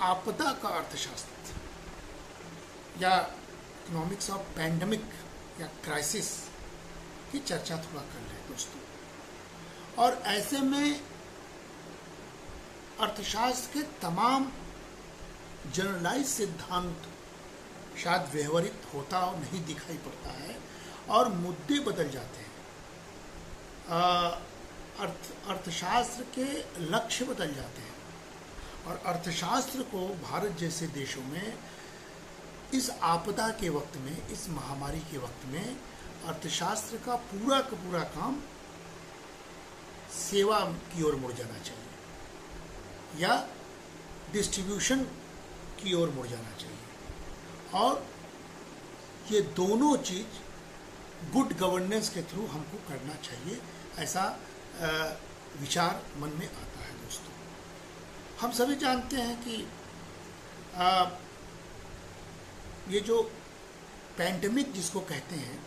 आपदा का अर्थशास्त्र या इकोनॉमिक्स ऑफ पैंडमिक या क्राइसिस की चर्चा थोड़ा कर रहे हैं दोस्तों। और ऐसे में अर्थशास्त्र के तमाम जनरलाइज सिद्धांत शायद व्यवहारित होता और नहीं दिखाई पड़ता है और मुद्दे बदल जाते हैं। अर्थशास्त्र के लक्ष्य बदल जाते हैं और अर्थशास्त्र को भारत जैसे देशों में इस आपदा के वक्त में, इस महामारी के वक्त में अर्थशास्त्र का पूरा काम सेवा की ओर मुड़ जाना चाहिए या डिस्ट्रीब्यूशन की ओर मुड़ जाना चाहिए। और ये दोनों चीज गुड गवर्नेंस के थ्रू हमको करना चाहिए, ऐसा विचार मन में आता है दोस्तों। हम सभी जानते हैं कि ये जो पैंडेमिक जिसको कहते हैं,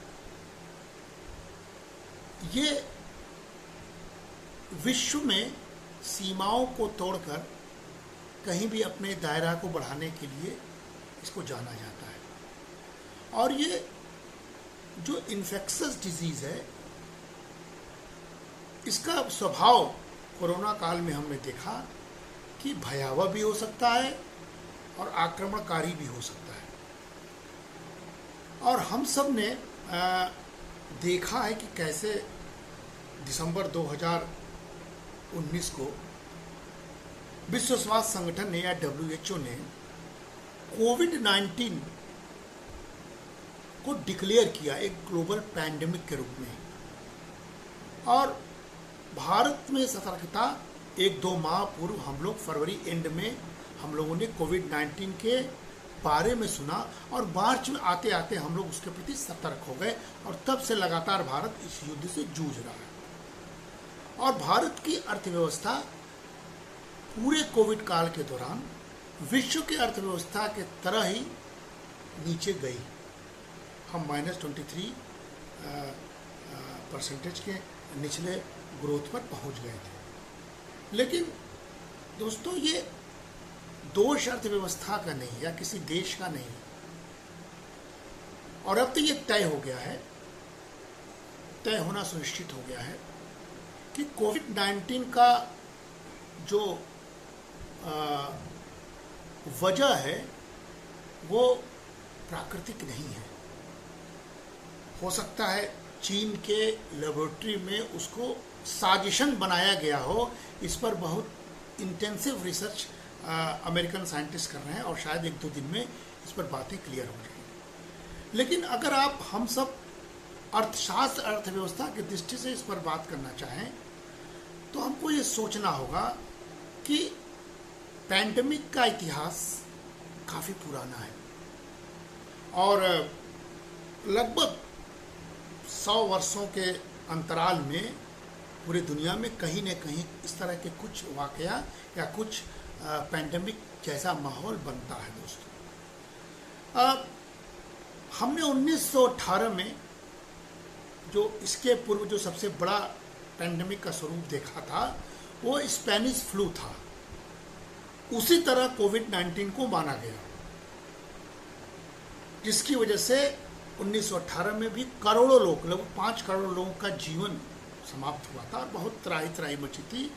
ये विश्व में सीमाओं को तोड़कर कहीं भी अपने दायरा को बढ़ाने के लिए इसको जाना जाता है। और ये जो इन्फेक्शस डिजीज है, इसका स्वभाव कोरोना काल में हमने देखा कि भयावह भी हो सकता है और आक्रमणकारी भी हो सकता है। और हम सब ने देखा है कि कैसे दिसंबर 2019 को विश्व स्वास्थ्य संगठन ने या WHO ने कोविड-19 को डिक्लेयर किया एक ग्लोबल पैंडेमिक के रूप में। और भारत में सतर्कता 1-2 माह पूर्व हम लोग फरवरी एंड में हम लोगों ने कोविड-19 के बारे में सुना और मार्च में आते आते हम लोग उसके प्रति सतर्क हो गए और तब से लगातार भारत इस युद्ध से जूझ रहा है। और भारत की अर्थव्यवस्था पूरे कोविड काल के दौरान विश्व की अर्थव्यवस्था के तरह ही नीचे गई। हम -23% के निचले ग्रोथ पर पहुंच गए थे। लेकिन दोस्तों, ये दोष अर्थव्यवस्था का नहीं या किसी देश का नहीं, और अब तो ये तय हो गया है, तय होना सुनिश्चित हो गया है कि कोविड-19 का जो वजह है वो प्राकृतिक नहीं है। हो सकता है चीन के लेबोरेटरी में उसको साजिशन बनाया गया हो, इस पर बहुत इंटेंसिव रिसर्च अमेरिकन साइंटिस्ट कर रहे हैं और शायद 1-2 दिन में इस पर बातें क्लियर हो जाएंगी। लेकिन अगर आप हम सब अर्थशास्त्र अर्थव्यवस्था की दृष्टि से इस पर बात करना चाहें तो हमको ये सोचना होगा कि पैंडेमिक का इतिहास काफ़ी पुराना है और लगभग 100 वर्षों के अंतराल में पूरी दुनिया में कहीं न कहीं इस तरह के कुछ वाकया या कुछ पैंडेमिक जैसा माहौल बनता है दोस्तों। हमने 1918 में जो इसके पूर्व जो सबसे बड़ा पैंडेमिक का स्वरूप देखा था वो स्पेनिश फ्लू था। उसी तरह कोविड-19 को माना गया, जिसकी वजह से 1918 में भी करोड़ों लोग, लगभग 5 करोड़ लोगों का जीवन समाप्त हुआ था और बहुत त्राही मची थी।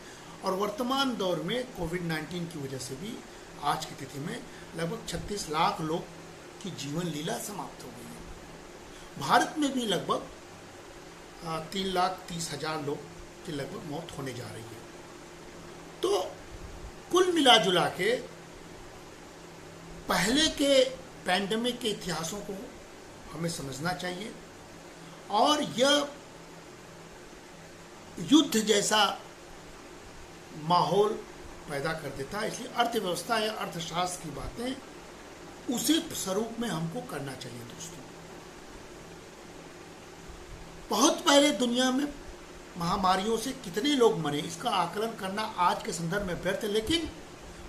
और वर्तमान दौर में कोविड-19 की वजह से भी आज की तिथि में लगभग 36 लाख लोग की जीवन लीला समाप्त हो गई है। भारत में भी लगभग 3,30,000 लोग की लगभग मौत होने जा रही है। तो कुल मिला जुला के पहले के पैंडेमिक के इतिहासों को हमें समझना चाहिए और यह युद्ध जैसा माहौल पैदा कर देता है। इसलिए अर्थव्यवस्था या अर्थशास्त्र की बातें उसी स्वरूप में हमको करना चाहिए दोस्तों। बहुत पहले दुनिया में महामारियों से कितने लोग मरे इसका आकलन करना आज के संदर्भ में व्यर्थ है, लेकिन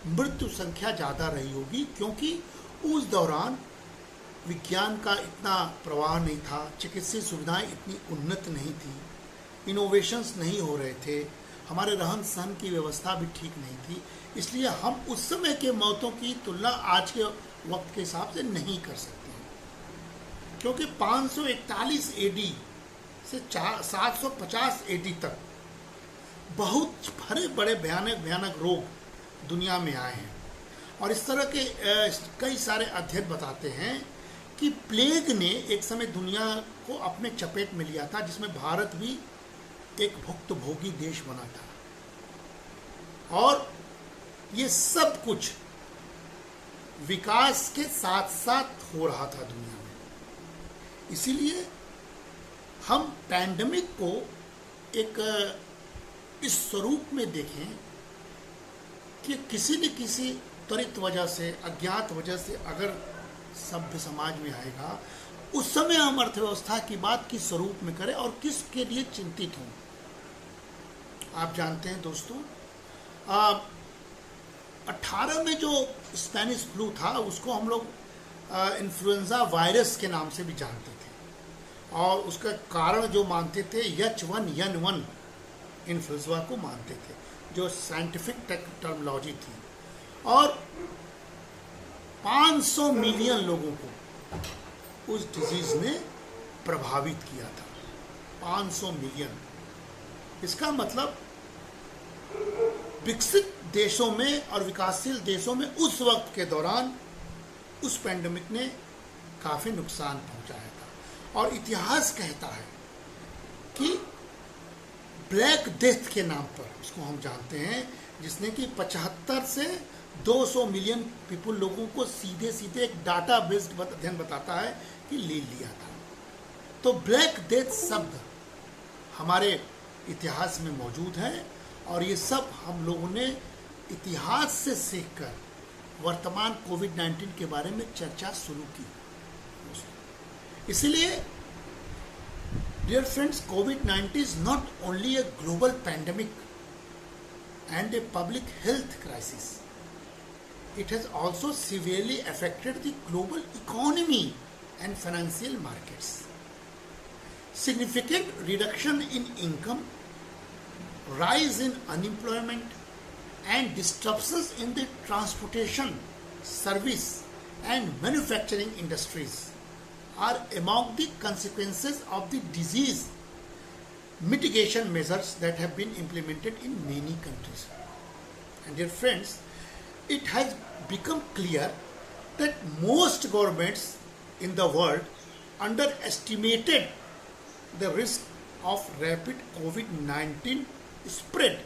मृत्यु संख्या ज़्यादा रही होगी क्योंकि उस दौरान विज्ञान का इतना प्रवाह नहीं था, चिकित्सीय सुविधाएं इतनी उन्नत नहीं थी, इनोवेशंस नहीं हो रहे थे हमारे रहन सहन की व्यवस्था भी ठीक नहीं थी, इसलिए हम उस समय के मौतों की तुलना आज के वक्त के हिसाब से नहीं कर सकते हैं, क्योंकि 541 एडी से 750 एडी तक बहुत बड़े बड़े भयानक भयानक रोग दुनिया में आए हैं। और इस तरह के कई सारे अध्ययन बताते हैं कि प्लेग ने एक समय दुनिया को अपने चपेट में लिया था, जिसमें भारत भी एक भुक्तभोगी देश बना था। और ये सब कुछ विकास के साथ साथ हो रहा था दुनिया में। इसीलिए हम पैंडेमिक को एक इस स्वरूप में देखें कि किसी न किसी त्वरित वजह से, अज्ञात वजह से अगर सभ्य समाज में आएगा, उस समय हम अर्थव्यवस्था की बात किस स्वरूप में करें और किसके लिए चिंतित हों। आप जानते हैं दोस्तों, 18 में जो स्पेनिश फ्लू था उसको हम लोग इन्फ्लुएंजा वायरस के नाम से भी जानते थे, और उसका कारण जो मानते थे H1N1 इन्फ्लुएंजा को मानते थे, जो साइंटिफिक टर्मिनोलॉजी थी। और 500 मिलियन लोगों को उस डिजीज ने प्रभावित किया था। 500 मिलियन, इसका मतलब विकसित देशों में और विकासशील देशों में उस वक्त के दौरान उस पैंडेमिक ने काफ़ी नुकसान पहुंचाया था। और इतिहास कहता है कि ब्लैक डेथ के नाम पर उसको हम जानते हैं, जिसने कि 75 से 200 मिलियन पीपल लोगों को सीधे सीधे एक डाटा बेस्ड अध्ययन बताता है कि ले लिया था। तो ब्लैक डेथ शब्द हमारे इतिहास में मौजूद है, और ये सब हम लोगों ने इतिहास से सीखकर वर्तमान कोविड-19 के बारे में चर्चा शुरू की। इसलिए डियर फ्रेंड्स, कोविड-19 is not only a global pandemic and a public health crisis. It has also severely affected the global economy and financial markets. Significant reduction in income, rise in unemployment, and disruptions in the transportation, service, and manufacturing industries are among the consequences of the disease mitigation measures that have been implemented in many countries. And dear friends, it has become clear that most governments in the world underestimated the risk of rapid COVID-19 spread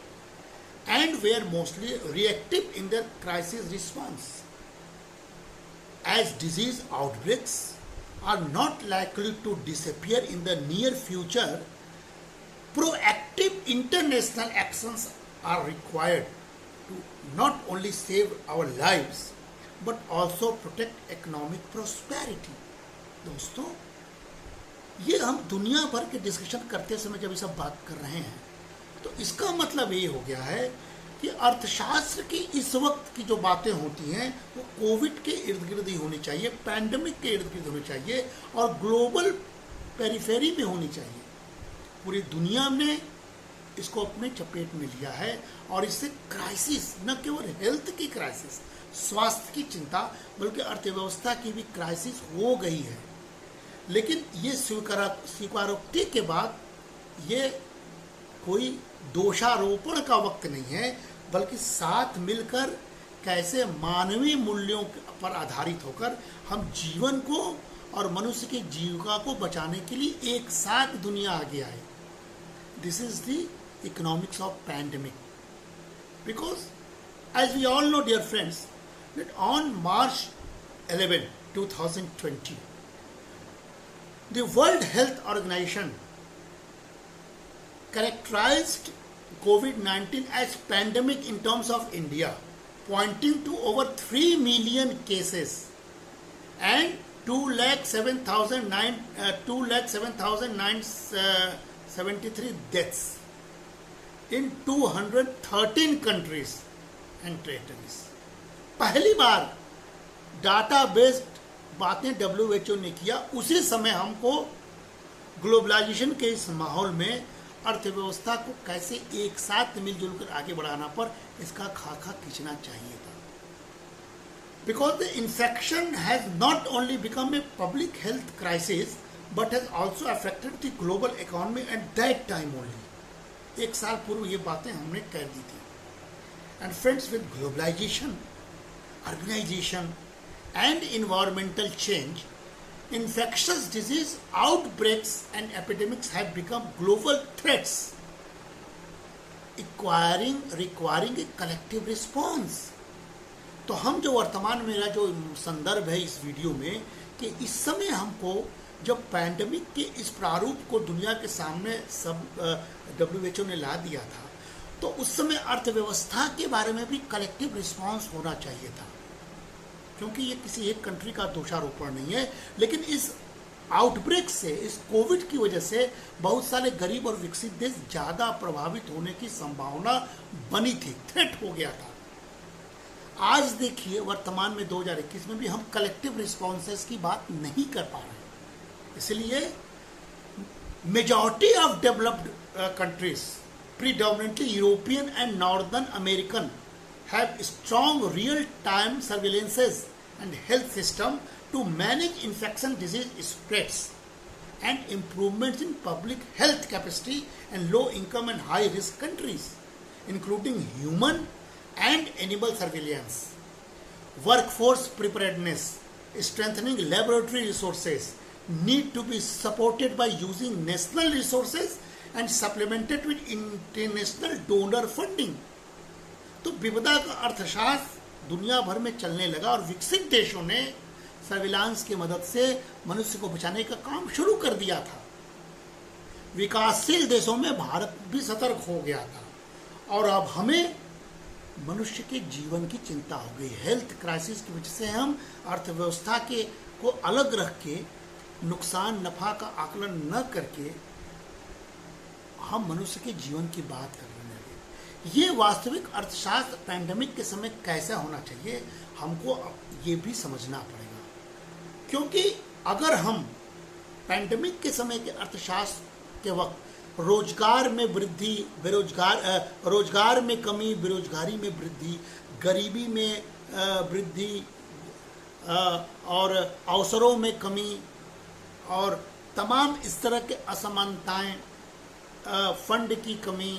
and were mostly reactive in their crisis response. As disease outbreaks are not likely to disappear in the near future, proactive international actions are required to not only save our lives but also protect economic prosperity. दोस्तों, ये हम दुनिया भर के discussion करते समय जब ये सब बात कर रहे हैं, तो इसका मतलब ये हो गया है कि अर्थशास्त्र की इस वक्त की जो बातें होती हैं वो कोविड के इर्द गिर्द ही होनी चाहिए, पैंडेमिक के इर्द गिर्द होनी चाहिए, और ग्लोबल पेरिफेरी में होनी चाहिए। पूरी दुनिया ने इसको अपने चपेट में लिया है, और इससे क्राइसिस, न केवल हेल्थ की क्राइसिस, स्वास्थ्य की चिंता, बल्कि अर्थव्यवस्था की भी क्राइसिस हो गई है। लेकिन ये स्वीकारोक्ति के बाद ये कोई दोषारोपण का वक्त नहीं है, बल्कि साथ मिलकर कैसे मानवीय मूल्यों पर आधारित होकर हम जीवन को और मनुष्य की जीविका को बचाने के लिए एक साथ दुनिया आगे आए। This is the economics of pandemic. Because as we all know, dear friends, that on March 11, 2020, the World Health Organization characterized COVID-19 as pandemic in terms of India, pointing to over 3 million cases and 207,973 deaths in 213 countries and territories. पहली बार data based बातें WHO ने किया। उसी समय हमको globalisation के इस माहौल में अर्थव्यवस्था को कैसे एक साथ मिलजुल कर आगे बढ़ाना पर इसका खाका खींचना चाहिए था। Because the infection has not only become a public health crisis but has also affected the global economy at that time only. एक साल पूर्व ये बातें हमने कह दी थी। And friends, with globalisation, urbanisation and environmental change, infectious disease outbreaks and epidemics have become global threats, requiring a collective response. तो हम जो वर्तमान मेरा जो संदर्भ है इस वीडियो में कि इस समय हमको जब पैंडेमिक के इस प्रारूप को दुनिया के सामने सब WHO ने ला दिया था, तो उस समय अर्थव्यवस्था के बारे में भी कलेक्टिव रिस्पॉन्स होना चाहिए था, क्योंकि ये किसी एक कंट्री का दोषारोपण नहीं है, लेकिन इस आउटब्रेक से, इस कोविड की वजह से बहुत सारे गरीब और विकसित देश ज़्यादा प्रभावित होने की संभावना बनी थी, थ्रेट हो गया था। आज देखिए वर्तमान में 2021 में भी हम कलेक्टिव रिस्पॉन्सेस की बात नहीं कर पा रहे। इसलिए majority of developed countries, predominantly European and northern American, have strong real-time surveillances and health system to manage infection disease spreads and improvements in public health capacity in low-income and high-risk countries, including human and animal surveillance, workforce preparedness, strengthening laboratory resources need to be supported by using national resources and supplemented with international donor funding. तो विपदा का अर्थशास्त्र दुनिया भर में चलने लगा और विकसित देशों ने सर्विलांस की मदद से मनुष्य को बचाने का काम शुरू कर दिया था। विकासशील देशों में भारत भी सतर्क हो गया था और अब हमें मनुष्य के जीवन की चिंता हो गई। हेल्थ क्राइसिस की वजह से हम अर्थव्यवस्था के को अलग रख के नुकसान नफा का आकलन न करके हम मनुष्य के जीवन की बात कर रहे हैं। ये वास्तविक अर्थशास्त्र पैंडेमिक के समय कैसा होना चाहिए, हमको ये भी समझना पड़ेगा, क्योंकि अगर हम पैंडेमिक के समय के अर्थशास्त्र के वक्त रोजगार में वृद्धि, रोजगार में कमी, बेरोजगारी में वृद्धि, गरीबी में वृद्धि और अवसरों में कमी और तमाम इस तरह के असमानताएं, फंड की कमी,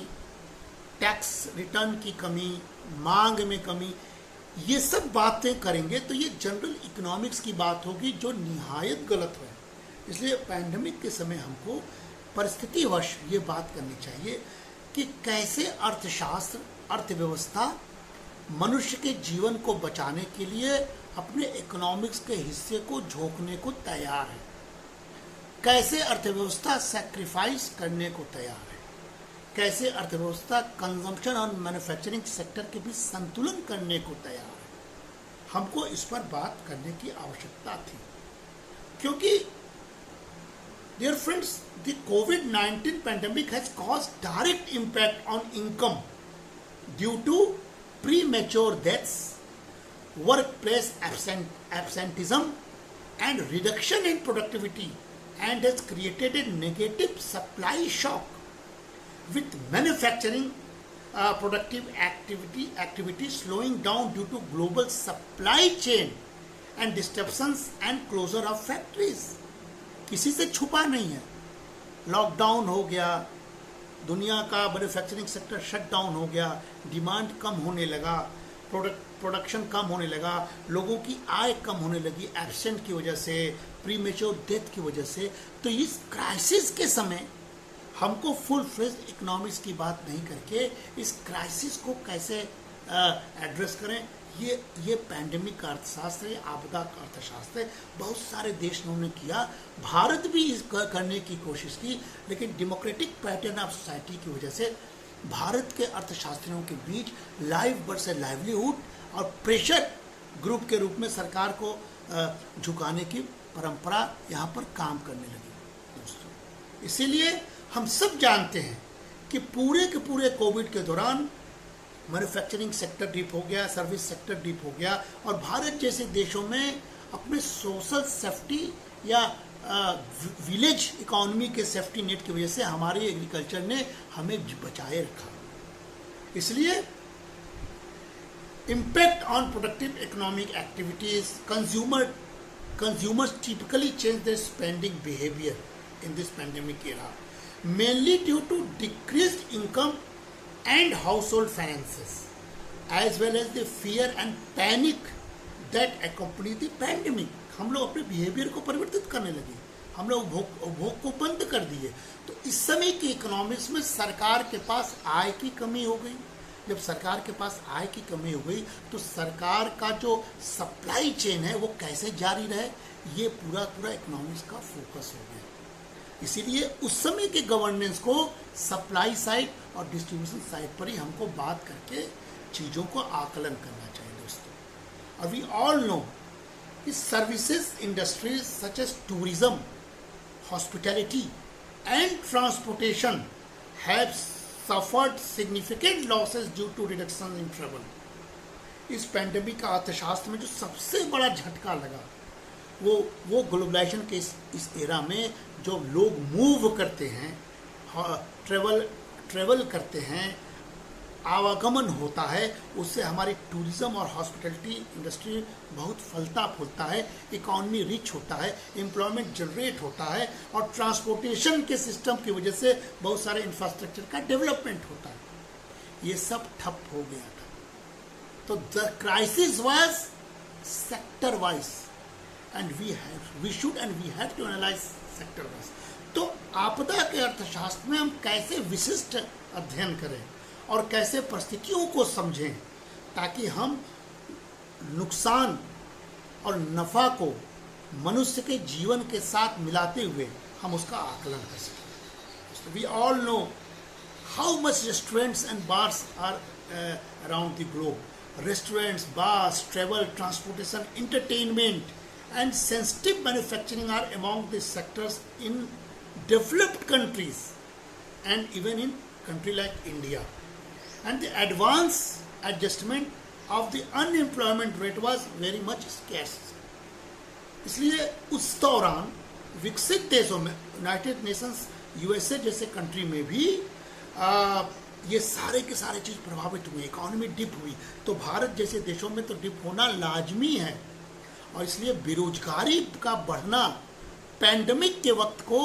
टैक्स रिटर्न की कमी, मांग में कमी, ये सब बातें करेंगे तो ये जनरल इकोनॉमिक्स की बात होगी जो निहायत गलत है। इसलिए पैंडेमिक के समय हमको परिस्थितिवश ये बात करनी चाहिए कि कैसे अर्थशास्त्र, अर्थव्यवस्था मनुष्य के जीवन को बचाने के लिए अपने इकोनॉमिक्स के हिस्से को झोंकने को तैयार है, कैसे अर्थव्यवस्था सैक्रिफाइस करने को तैयार है, कैसे अर्थव्यवस्था कंजम्पशन और मैन्युफैक्चरिंग सेक्टर के बीच संतुलन करने को तैयार है। हमको इस पर बात करने की आवश्यकता थी, क्योंकि dear friends, the COVID-19 pandemic has caused direct impact on income due to premature deaths, workplace absenteeism and reduction in productivity, and has created a negative supply shock with manufacturing productive activity slowing down due to global supply chain and disruptions and closure of factories. किसी से छुपा नहीं है, lockdown हो गया, दुनिया का manufacturing sector shut down हो गया, डिमांड कम होने लगा, प्रोडक्शन कम होने लगा, लोगों की आय कम होने लगी एब्सेंट की वजह से, प्रीमेच्योर डेथ की वजह से। तो इस क्राइसिस के समय हमको फुल फ्लेज इकोनॉमिक्स की बात नहीं करके इस क्राइसिस को कैसे एड्रेस करें, ये पैंडेमिक का अर्थशास्त्र है, आपदा का अर्थशास्त्र है। बहुत सारे देशों ने किया, भारत भी इस करने की कोशिश की, लेकिन डेमोक्रेटिक पैटर्न ऑफ सोसाइटी की वजह से भारत के अर्थशास्त्रियों के बीच लाइव वर्सेस लाइवलीहुड और प्रेशर ग्रुप के रूप में सरकार को झुकाने की परंपरा यहाँ पर काम करने लगी दोस्तों। इसीलिए हम सब जानते हैं कि पूरे के पूरे कोविड के दौरान मैन्युफैक्चरिंग सेक्टर डीप हो गया, सर्विस सेक्टर डीप हो गया, और भारत जैसे देशों में अपने सोशल सेफ्टी या विलेज इकोनॉमी के सेफ्टी नेट की वजह से हमारे एग्रीकल्चर ने हमें बचाए रखा। इसलिए impact on productive economic activities, consumers typically change their spending behavior in this pandemic era, mainly due to decreased income and household finances, as well as the fear and panic that accompany the pandemic. हम लोग अपने behaviour को परिवर्तित करने लगे, हम लोग उपभोग को बंद कर दिए। तो इस समय की इकोनॉमिक्स में सरकार के पास आय की कमी हो गई। जब सरकार के पास आय की कमी हो गई तो सरकार का जो सप्लाई चेन है वो कैसे जारी रहे, ये पूरा इकोनॉमिक्स का फोकस हो गया। इसीलिए उस समय के गवर्नेंस को सप्लाई साइड और डिस्ट्रीब्यूशन साइड पर ही हमको बात करके चीज़ों को आकलन करना चाहिए दोस्तों। और वी ऑल नो कि services industries such as tourism, hospitality and transportation have suffered significant losses due to reduction in travel. इस पैंडेमिक का अर्थशास्त्र में जो सबसे बड़ा झटका लगा वो ग्लोबलाइजेशन के इस एरा में जो लोग मूव करते हैं, ट्रेवल करते हैं, आवागमन होता है, उससे हमारी टूरिज्म और हॉस्पिटैलिटी इंडस्ट्री बहुत फलता फूलता है, इकॉनमी रिच होता है, एम्प्लॉयमेंट जनरेट होता है और ट्रांसपोर्टेशन के सिस्टम की वजह से बहुत सारे इंफ्रास्ट्रक्चर का डेवलपमेंट होता है। ये सब ठप हो गया था। तो the crisis was sector wise and we should to analyse sector wise. तो आपदा के अर्थशास्त्र में हम कैसे विशिष्ट अध्ययन करें और कैसे परिस्थितियों को समझें ताकि हम नुकसान और नफ़ा को मनुष्य के जीवन के साथ मिलाते हुए हम उसका आकलन कर सकें। We all know how much restaurants and bars are around the globe. Restaurants, bars, travel, transportation, entertainment and sensitive manufacturing are among the sectors in developed countries and even in country like India. And the advance adjustment of the unemployment rate was very much scarce. इसलिए उस दौरान विकसित देशों में, United Nations, USA जैसे country में भी ये सारे के सारे चीज़ प्रभावित हुए, इकोनॉमी डिप हुई। तो भारत जैसे देशों में तो डिप होना लाजमी है और इसलिए बेरोजगारी का बढ़ना पैंडेमिक के वक्त को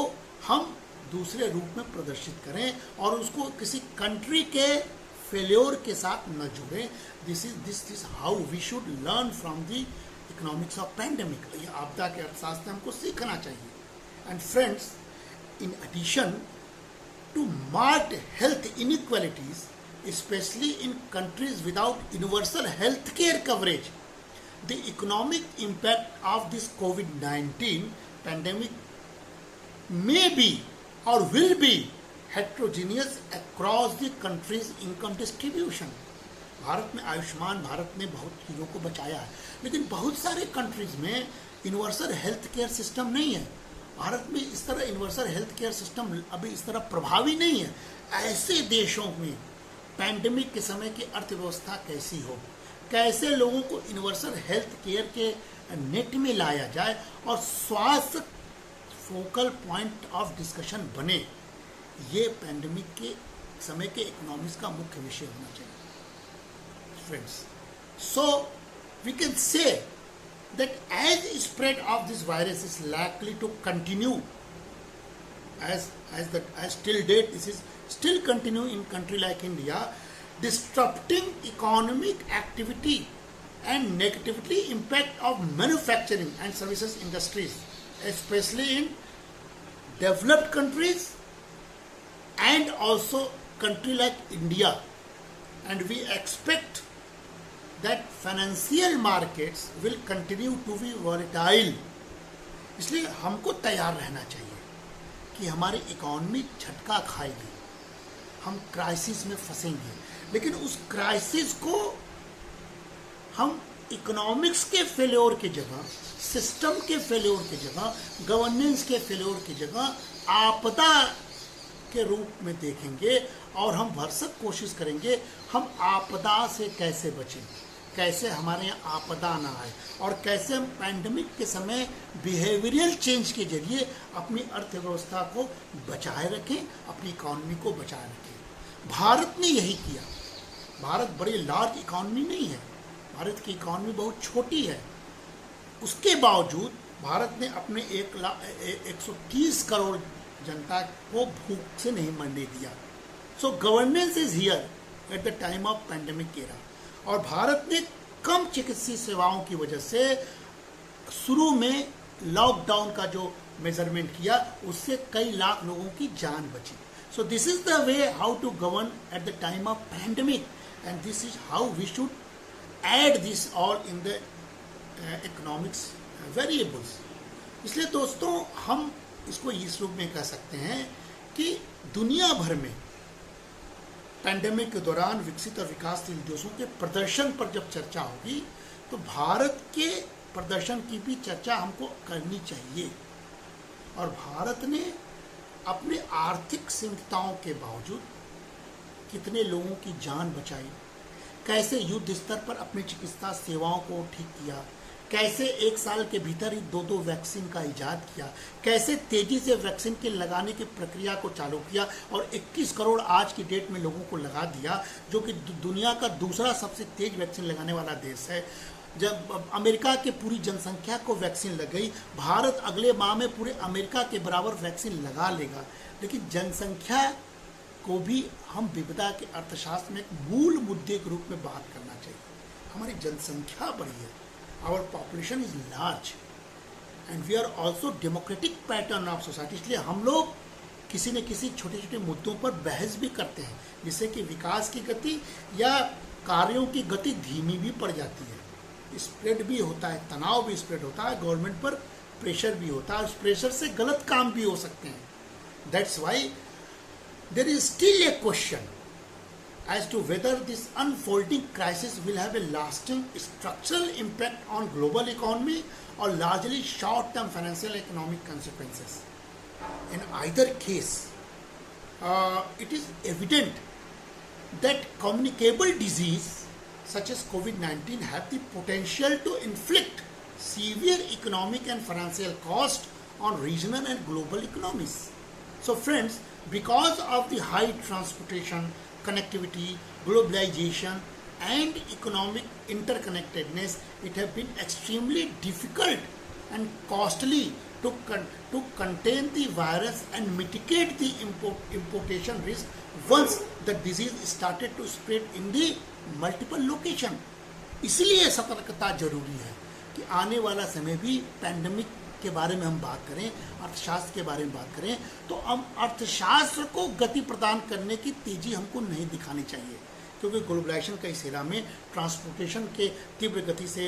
हम दूसरे रूप में प्रदर्शित करें और उसको किसी कंट्री के फेल्योर के साथ न जोड़ें। This is how we should learn from the economics of pandemic. ये आपदा के अर्थशास्त्र हमको सीखना चाहिए। And friends, in addition to marked health inequalities, especially in countries without universal health care coverage, the economic impact of this COVID-19 pandemic may be or will be heterogeneous across the country's income distribution. Bharat में आयुष्मान भारत ने बहुत चीज़ों को बचाया है, लेकिन बहुत सारे कंट्रीज में यूनिवर्सल हेल्थ केयर सिस्टम नहीं है। भारत में इस तरह यूनिवर्सल हेल्थ केयर सिस्टम अभी इस तरह प्रभावी नहीं है। ऐसे देशों में पैंडेमिक के समय की अर्थव्यवस्था कैसी हो, कैसे लोगों को यूनिवर्सल हेल्थ केयर के नेट में लाया जाए और स्वास्थ्य फोकल पॉइंट ऑफ डिस्कशन बने, ये पैंडेमिक के समय के इकोनॉमिक्स का मुख्य विषय होना चाहिए friends. So we can say that as spread of this virus is likely to continue as till date, this is still continue in country like India, disrupting economic activity and negatively impact of manufacturing and services industries, especially in developed countries and also country like India. And we expect that financial markets will continue to be volatile. इसलिए हमको तैयार रहना चाहिए कि हमारी economy झटका खाएगी, हम क्राइसिस में फंसेंगे, लेकिन उस क्राइसिस को हम इकोनॉमिक्स के फेल्योर की जगह, सिस्टम के फेल्योर की जगह, गवर्नेंस के फेल्योर की जगह आपदा के रूप में देखेंगे और हम भरसक कोशिश करेंगे हम आपदा से कैसे बचें। कैसे हमारे यहाँ आपदा ना आए और कैसे हम पैंडमिक के समय बिहेवियरल चेंज के जरिए अपनी अर्थव्यवस्था को बचाए रखें, अपनी इकॉनमी को बचाए रखें। भारत ने यही किया। भारत बड़ी लार्ज इकॉनमी नहीं है, भारत की इकॉनमी बहुत छोटी है। उसके बावजूद भारत ने अपने 130 करोड़ जनता को भूख से नहीं मरने दिया। So governance is here at the time of pandemic era. और भारत ने कम चिकित्सीय सेवाओं की वजह से शुरू में लॉकडाउन का जो मेजरमेंट किया उससे कई लाख लोगों की जान बची। So this is the way how to govern at the time of pandemic and this is how we should add this all in the economics variables. इसलिए दोस्तों हम इसको इस रूप में कह सकते हैं कि दुनिया भर में पैंडेमिक के दौरान विकसित और विकासशील देशों के प्रदर्शन पर जब चर्चा होगी तो भारत के प्रदर्शन की भी चर्चा हमको करनी चाहिए। और भारत ने अपने आर्थिक सीमितताओं के बावजूद कितने लोगों की जान बचाई, कैसे युद्ध स्तर पर अपनी चिकित्सा सेवाओं को ठीक किया, कैसे 1 साल के भीतर ही 2 वैक्सीन का इजाद किया, कैसे तेजी से वैक्सीन के लगाने की प्रक्रिया को चालू किया और 21 करोड़ आज की डेट में लोगों को लगा दिया, जो कि दुनिया का दूसरा सबसे तेज वैक्सीन लगाने वाला देश है। जब अमेरिका के पूरी जनसंख्या को वैक्सीन लग गई, भारत अगले माह में पूरे अमेरिका के बराबर वैक्सीन लगा लेगा। लेकिन जनसंख्या को भी हम विविधता के अर्थशास्त्र में एक मूल मुद्दे के रूप में बात करना चाहिए। हमारी जनसंख्या बड़ी है, our population is large and we are also democratic pattern of society। इसलिए हम लोग किसी न किसी छोटे छोटे मुद्दों पर बहस भी करते हैं, जिससे कि विकास की गति या कार्यों की गति धीमी भी पड़ जाती है, स्प्रेड भी होता है, तनाव भी स्प्रेड होता है, गवर्नमेंट पर प्रेशर भी होता है, उस प्रेशर से गलत काम भी हो सकते हैं। That's why there is still a question as to whether this unfolding crisis will have a lasting structural impact on global economy or largely short-term financial economic consequences. In either case, it is evident that communicable disease such as COVID-19 have the potential to inflict severe economic and financial cost on regional and global economies. So friends, because of the high transportation, connectivity, globalization and economic interconnectedness, it has been extremely difficult and costly to contain the virus and mitigate the importation risk once the disease started to spread in the multiple location। इसलिए सतर्कता जरूरी है कि आने वाला समय भी pandemic के बारे में हम बात करें, अर्थशास्त्र के बारे में बात करें, तो हम अर्थशास्त्र को गति प्रदान करने की तेजी हमको नहीं दिखानी चाहिए, क्योंकि ग्लोबलाइजेशन का इस एरा में ट्रांसपोर्टेशन के तीव्र गति से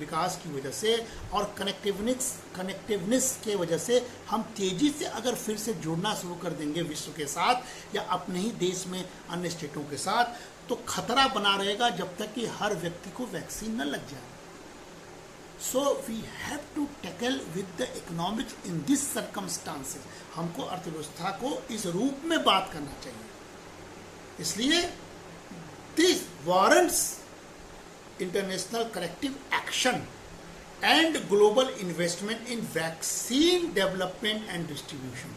विकास की वजह से और कनेक्टिवनेस के वजह से हम तेजी से अगर फिर से जुड़ना शुरू कर देंगे विश्व के साथ या अपने ही देश में अन्य स्टेटों के साथ, तो खतरा बना रहेगा जब तक कि हर व्यक्ति को वैक्सीन न लग जाए। So we have to tackle with the economics in this circumstances। हमको अर्थव्यवस्था को इस रूप में बात करना चाहिए। इसलिए this warrants international collective action and global investment in vaccine development and distribution,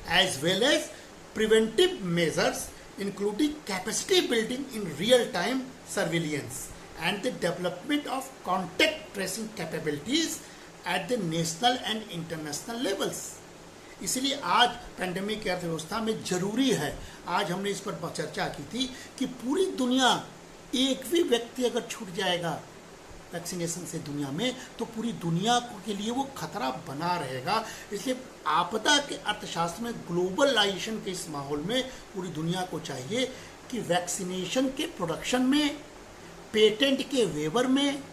as well as preventive measures including capacity building in real-time surveillance and the development of contact tracing capabilities at the national and international levels। इसलिए आज pandemic की अर्थव्यवस्था में जरूरी है, आज हमने इस पर चर्चा की थी कि पूरी दुनिया, एक भी व्यक्ति अगर छूट जाएगा वैक्सीनेशन से दुनिया में, तो पूरी दुनिया के लिए वो खतरा बना रहेगा। इसलिए आपदा के अर्थशास्त्र में ग्लोबलाइजेशन के इस माहौल में पूरी दुनिया को चाहिए कि वैक्सीनेशन के प्रोडक्शन में, पेटेंट के वेवर में,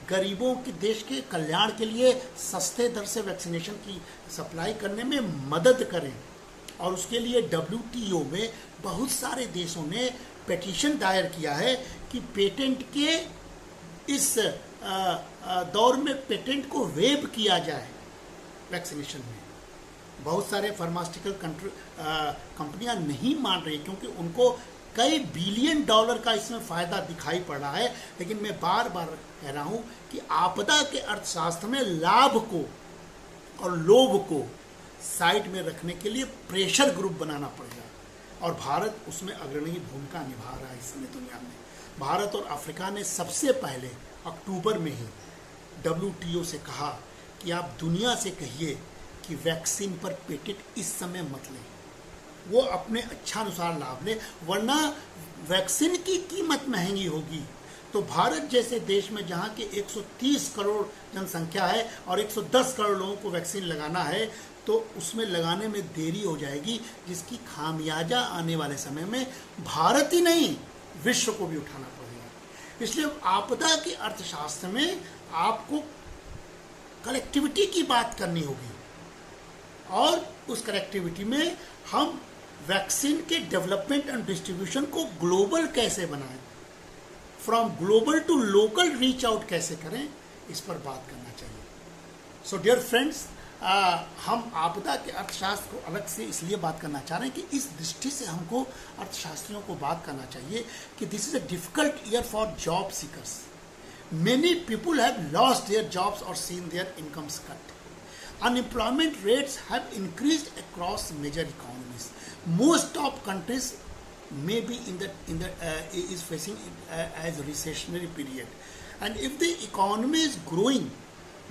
गरीबों के देश के कल्याण के लिए सस्ते दर से वैक्सीनेशन की सप्लाई करने में मदद करें। और उसके लिए WTO में बहुत सारे देशों ने पिटीशन दायर किया है कि पेटेंट के इस दौर में पेटेंट को वेव किया जाए वैक्सीनेशन में। बहुत सारे फार्मास्यूटिकल कंपनियां नहीं मान रही, क्योंकि उनको कई बिलियन डॉलर का इसमें फायदा दिखाई पड़ रहा है। लेकिन मैं बार बार कह रहा हूं कि आपदा के अर्थशास्त्र में लाभ को और लोभ को साइड में रखने के लिए प्रेशर ग्रुप बनाना पड़ेगा, और भारत उसमें अग्रणी भूमिका निभा रहा है इस समय दुनिया में। भारत और अफ्रीका ने सबसे पहले अक्टूबर में ही WTO से कहा कि आप दुनिया से कहिए कि वैक्सीन पर पेटेंट इस समय मत लें, वो अपने अच्छानुसार लाभ ले, वरना वैक्सीन की कीमत महंगी होगी। तो भारत जैसे देश में जहाँ के 130 करोड़ जनसंख्या है और 110 करोड़ लोगों को वैक्सीन लगाना है, तो उसमें लगाने में देरी हो जाएगी, जिसकी खामियाजा आने वाले समय में भारत ही नहीं विश्व को भी उठाना पड़ेगा। इसलिए आपदा के अर्थशास्त्र में आपको कलेक्टिविटी की बात करनी होगी, और उस कनेक्टिविटी में हम वैक्सीन के डेवलपमेंट एंड डिस्ट्रीब्यूशन को ग्लोबल कैसे बनाएं, from global to local reach out कैसे करें, इस पर बात करना चाहिए। सो डियर फ्रेंड्स, हम आपदा के अर्थशास्त्र को अलग से इसलिए बात करना चाह रहे हैं कि इस दृष्टि से हमको अर्थशास्त्रियों को बात करना चाहिए कि this is a difficult year for job seekers. Many people have lost their jobs और seen their incomes cut. Unemployment rates have increased across major economies. Most of countries may be is facing as a recessionary period, and if the economy is growing,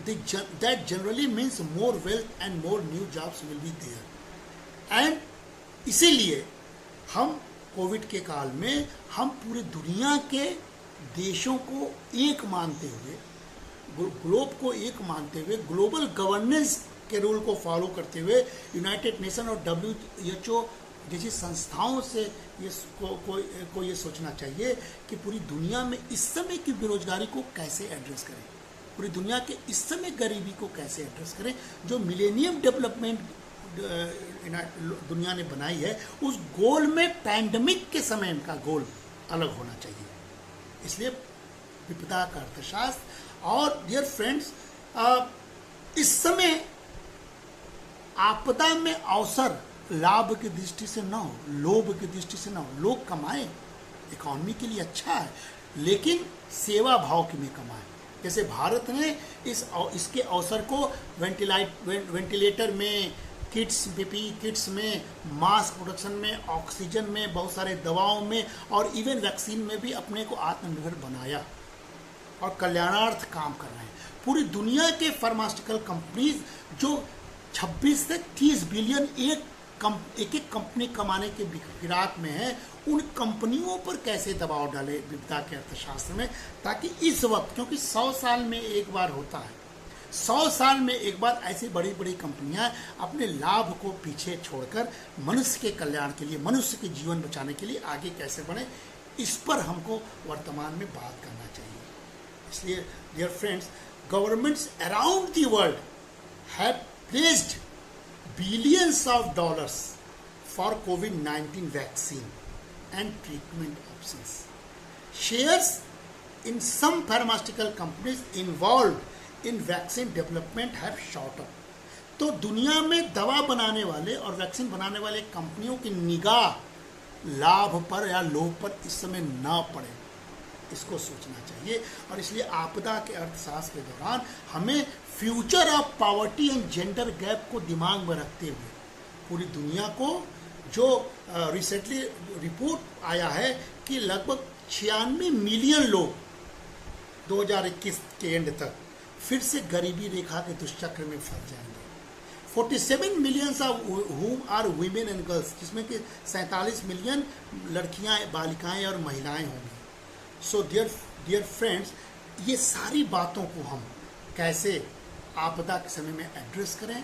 that generally means more wealth and more new jobs will be there. And इसीलिए हम Covid के काल में हम पूरी दुनिया के देशों को एक मानते हुए, ग्लोब को एक मानते हुए, ग्लोबल गवर्नेंस के रूल को फॉलो करते हुए यूनाइटेड नेशन और WHO जैसी संस्थाओं से ये सोचना चाहिए कि पूरी दुनिया में इस समय की बेरोजगारी को कैसे एड्रेस करें, पूरी दुनिया के इस समय गरीबी को कैसे एड्रेस करें। जो मिलेनियम डेवलपमेंट दुनिया ने बनाई है, उस गोल में पैंडमिक के समय का गोल अलग होना चाहिए। इसलिए विपदा का अर्थशास्त्र। और डियर फ्रेंड्स, इस समय आपदा में अवसर लाभ की दृष्टि से ना हो, लोभ की दृष्टि से ना हो। लोग कमाएं, इकोनॉमी के लिए अच्छा है, लेकिन सेवा भाव की में कमाएं। जैसे भारत ने इसके अवसर को वेंटिलेटर में, किट्स, PPE किट्स में, मास्क प्रोडक्शन में, ऑक्सीजन में, बहुत सारे दवाओं में और इवन वैक्सीन में भी अपने को आत्मनिर्भर बनाया और कल्याणार्थ काम कर रहे हैं। पूरी दुनिया के फार्मास्यूटिकल कंपनीज जो 26 से 30 बिलियन एक कंपनी कमाने के फिराक में है, उन कंपनियों पर कैसे दबाव डाले विपदा के अर्थशास्त्र में, ताकि इस वक्त, क्योंकि 100 साल में एक बार होता है, 100 साल में एक बार ऐसी बड़ी बड़ी कंपनियां अपने लाभ को पीछे छोड़कर मनुष्य के कल्याण के लिए, मनुष्य के जीवन बचाने के लिए आगे कैसे बढ़े, इस पर हमको वर्तमान में बात करना चाहिए। इसलिए dear friends, governments around the world have placed billions of dollars for COVID-19 vaccine and treatment options. Shares in some pharmaceutical companies involved in vaccine development have shot up. तो दुनिया में दवा बनाने वाले और वैक्सीन बनाने वाले कंपनियों की निगाह लाभ पर या लोभ पर इस समय ना पड़े, इसको सोचना चाहिए। और इसलिए आपदा के अर्थशास्त्र के दौरान हमें future of poverty and gender gap को दिमाग में रखते हुए पूरी दुनिया को, जो रिसेंटली रिपोर्ट आया है कि लगभग 96 मिलियन लोग 2021 के एंड तक फिर से गरीबी रेखा के दुष्चक्र में फंस जाएंगे। 47 million of whom are women and girls, जिसमें कि 47 मिलियन लड़कियां, बालिकाएं और महिलाएं होंगी। सो डियर फ्रेंड्स, ये सारी बातों को हम कैसे आपदा के समय में एड्रेस करें,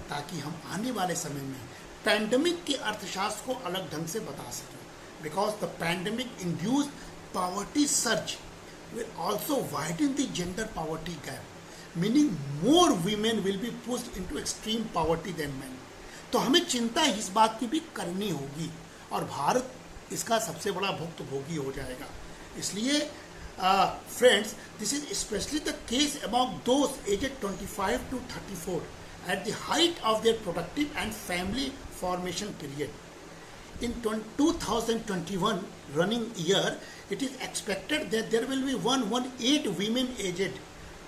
ताकि हम आने वाले समय में पैंडमिक के अर्थशास्त्र को अलग ढंग से बता सकें। Because the pandemic induce poverty surge will also widen the gender poverty gap, meaning more women will be pushed into extreme poverty than men. तो हमें चिंता इस बात की भी करनी होगी, और भारत इसका सबसे बड़ा भुक्तभोगी हो जाएगा। इसलिए friends, this is specially the case among those aged 25 to 34 at the height of their productive and family formation period. in 2021 running year, it is expected that there will be 118 women aged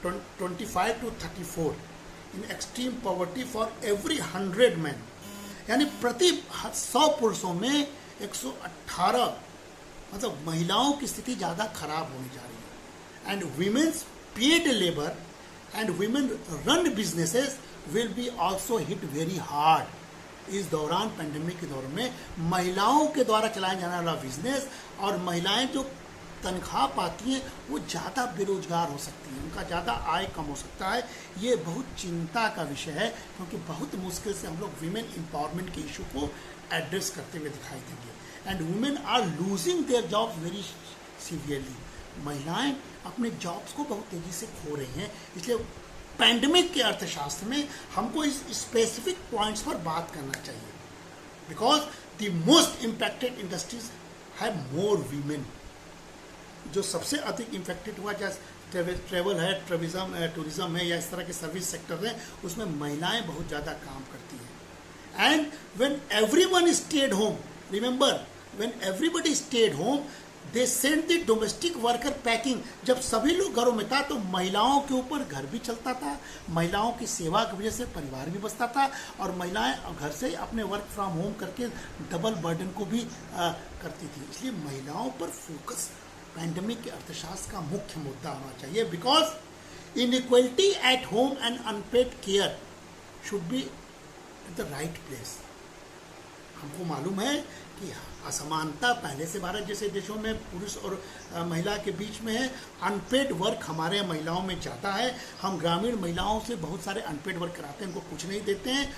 25 to 34 in extreme poverty for every 100 men. यानी प्रति 100 पुरुषों में 118 मतलब महिलाओं की स्थिति ज़्यादा खराब होने जा रही है. And women's paid labour and women run businesses will be also hit very hard. इस दौरान पेंडेमिक के दौर में महिलाओं के द्वारा चलाया जाने वाला बिजनेस और महिलाएं जो तनख्वाह पाती हैं वो ज़्यादा बेरोजगार हो सकती हैं, उनका ज़्यादा आय कम हो सकता है. ये बहुत चिंता का विषय है क्योंकि बहुत मुश्किल से हम लोग वीमेन एम्पावरमेंट के इशू को एड्रेस करते हुए दिखाई देंगे. And women are losing their jobs very severely. महिलाएं अपने जॉब्स को बहुत तेज़ी से खो रही हैं. इसलिए पैंडमिक के अर्थशास्त्र में हमको इस स्पेसिफिक पॉइंट्स पर बात करना चाहिए. Because the most impacted industries have more women. जो सबसे अधिक इम्पैक्टेड हुआ चाहे ट्रेवल है, टूरिज्म है या इस तरह के सर्विस सेक्टर हैं, उसमें महिलाएं बहुत ज़्यादा काम करती हैं. And when everyone stayed home, remember when everybody stayed home they send the domestic worker packing. जब सभी लोग घरों में था तो महिलाओं के ऊपर घर भी चलता था, महिलाओं की सेवा की वजह से परिवार भी बचता था और महिलाएं घर से अपने वर्क फ्रॉम होम करके डबल बर्डन को भी करती थी. इसलिए महिलाओं पर फोकस पैंडेमिक के अर्थशास्त्र का मुख्य मुद्दा होना चाहिए. Because inequality at home and unpaid care should be at the right place. हमको मालूम है कि असमानता पहले से भारत जैसे देशों में पुरुष और महिला के बीच में है. अनपेड वर्क हमारे महिलाओं में ज़्यादा है. हम ग्रामीण महिलाओं से बहुत सारे अनपेड वर्क कराते हैं, उनको कुछ नहीं देते हैं.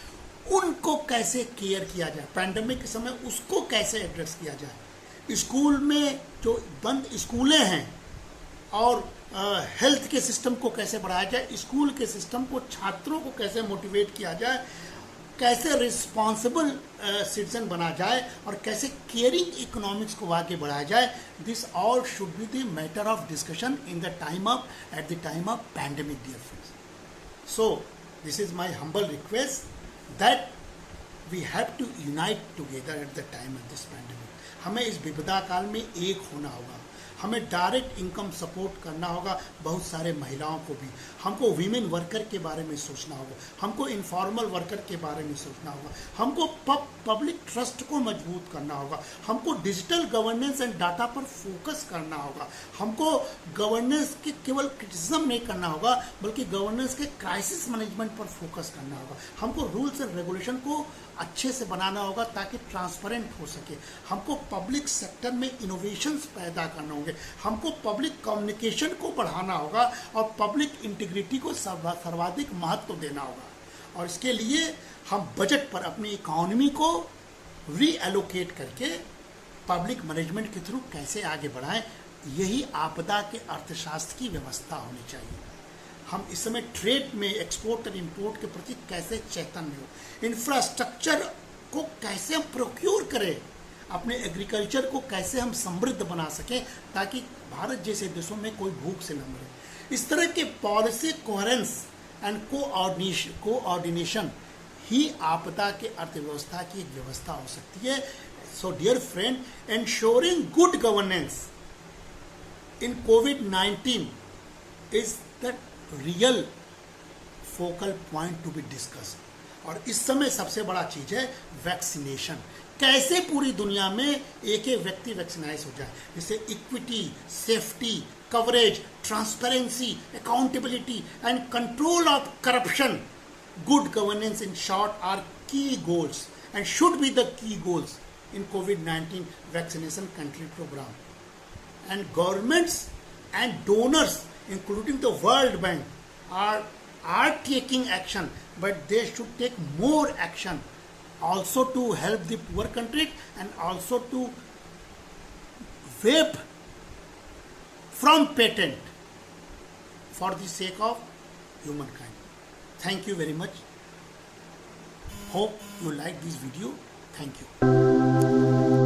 उनको कैसे केयर किया जाए पैंडेमिक के समय, उसको कैसे एड्रेस किया जाए. स्कूल में जो बंद स्कूलें हैं और हेल्थ के सिस्टम को कैसे बढ़ाया जाए, स्कूल के सिस्टम को छात्रों को कैसे मोटिवेट किया जाए, कैसे रिस्पॉन्सिबल सिटीजन बना जाए और कैसे केयरिंग इकोनॉमिक्स को आगे बढ़ाया जाए. This all should be the matter of discussion in the time of at the time of pandemic, dear friends. So this is my humble request that we have to unite together at the time of this pandemic. हमें इस विपदा काल में एक होना होगा. हमें direct income support करना होगा बहुत सारे महिलाओं को भी. हमको वीमेन वर्कर के बारे में सोचना होगा, हमको इनफॉर्मल वर्कर के बारे में सोचना होगा, हमको पब्लिक ट्रस्ट को मजबूत करना होगा, हमको डिजिटल गवर्नेंस एंड डाटा पर फोकस करना होगा. हमको गवर्नेंस के केवल क्रिटिसिज्म नहीं करना होगा बल्कि गवर्नेंस के क्राइसिस मैनेजमेंट पर फोकस करना होगा. हमको रूल्स एंड रेगुलेशन को अच्छे से बनाना होगा ताकि ट्रांसपेरेंट हो सके. हमको पब्लिक सेक्टर में इनोवेशंस पैदा करना होंगे. हमको पब्लिक कम्युनिकेशन को बढ़ाना होगा और पब्लिक इंटीग्रिटी को सर्वाधिक महत्व देना होगा. और इसके लिए हम बजट पर अपनी इकोनॉमी को रीएलोकेट करके पब्लिक मैनेजमेंट के थ्रू कैसे आगे बढ़ाएं, यही आपदा के अर्थशास्त्र की व्यवस्था होनी चाहिए. हम इस समय ट्रेड में एक्सपोर्ट और इंपोर्ट के प्रति कैसे चैतन्य हो, इंफ्रास्ट्रक्चर को कैसे हम प्रोक्योर करें, अपने एग्रीकल्चर को कैसे हम समृद्ध बना सकें ताकि भारत जैसे देशों में कोई भूख से न मरे. इस तरह के पॉलिसी कोहेरेंस एंड कोऑर्डिनेशन ही आपदा के अर्थव्यवस्था की एक व्यवस्था हो सकती है. So dear friend, ensuring good governance in कोविड-19 is the real focal point to be discuss. और इस समय सबसे बड़ा चीज है वैक्सीनेशन. कैसे पूरी दुनिया में एक एक व्यक्ति वैक्सीनाइज हो जाए, जिससे equity, safety, coverage, transparency, accountability and control of corruption, good governance in short are key goals and should be the key goals in कोविड-19 vaccination country programme. And governments and donors including the World Bank are taking action, but they should take more action also to help the poor countries and also to waive from patent for the sake of humankind. Thank you very much. Hope you like this video. Thank you.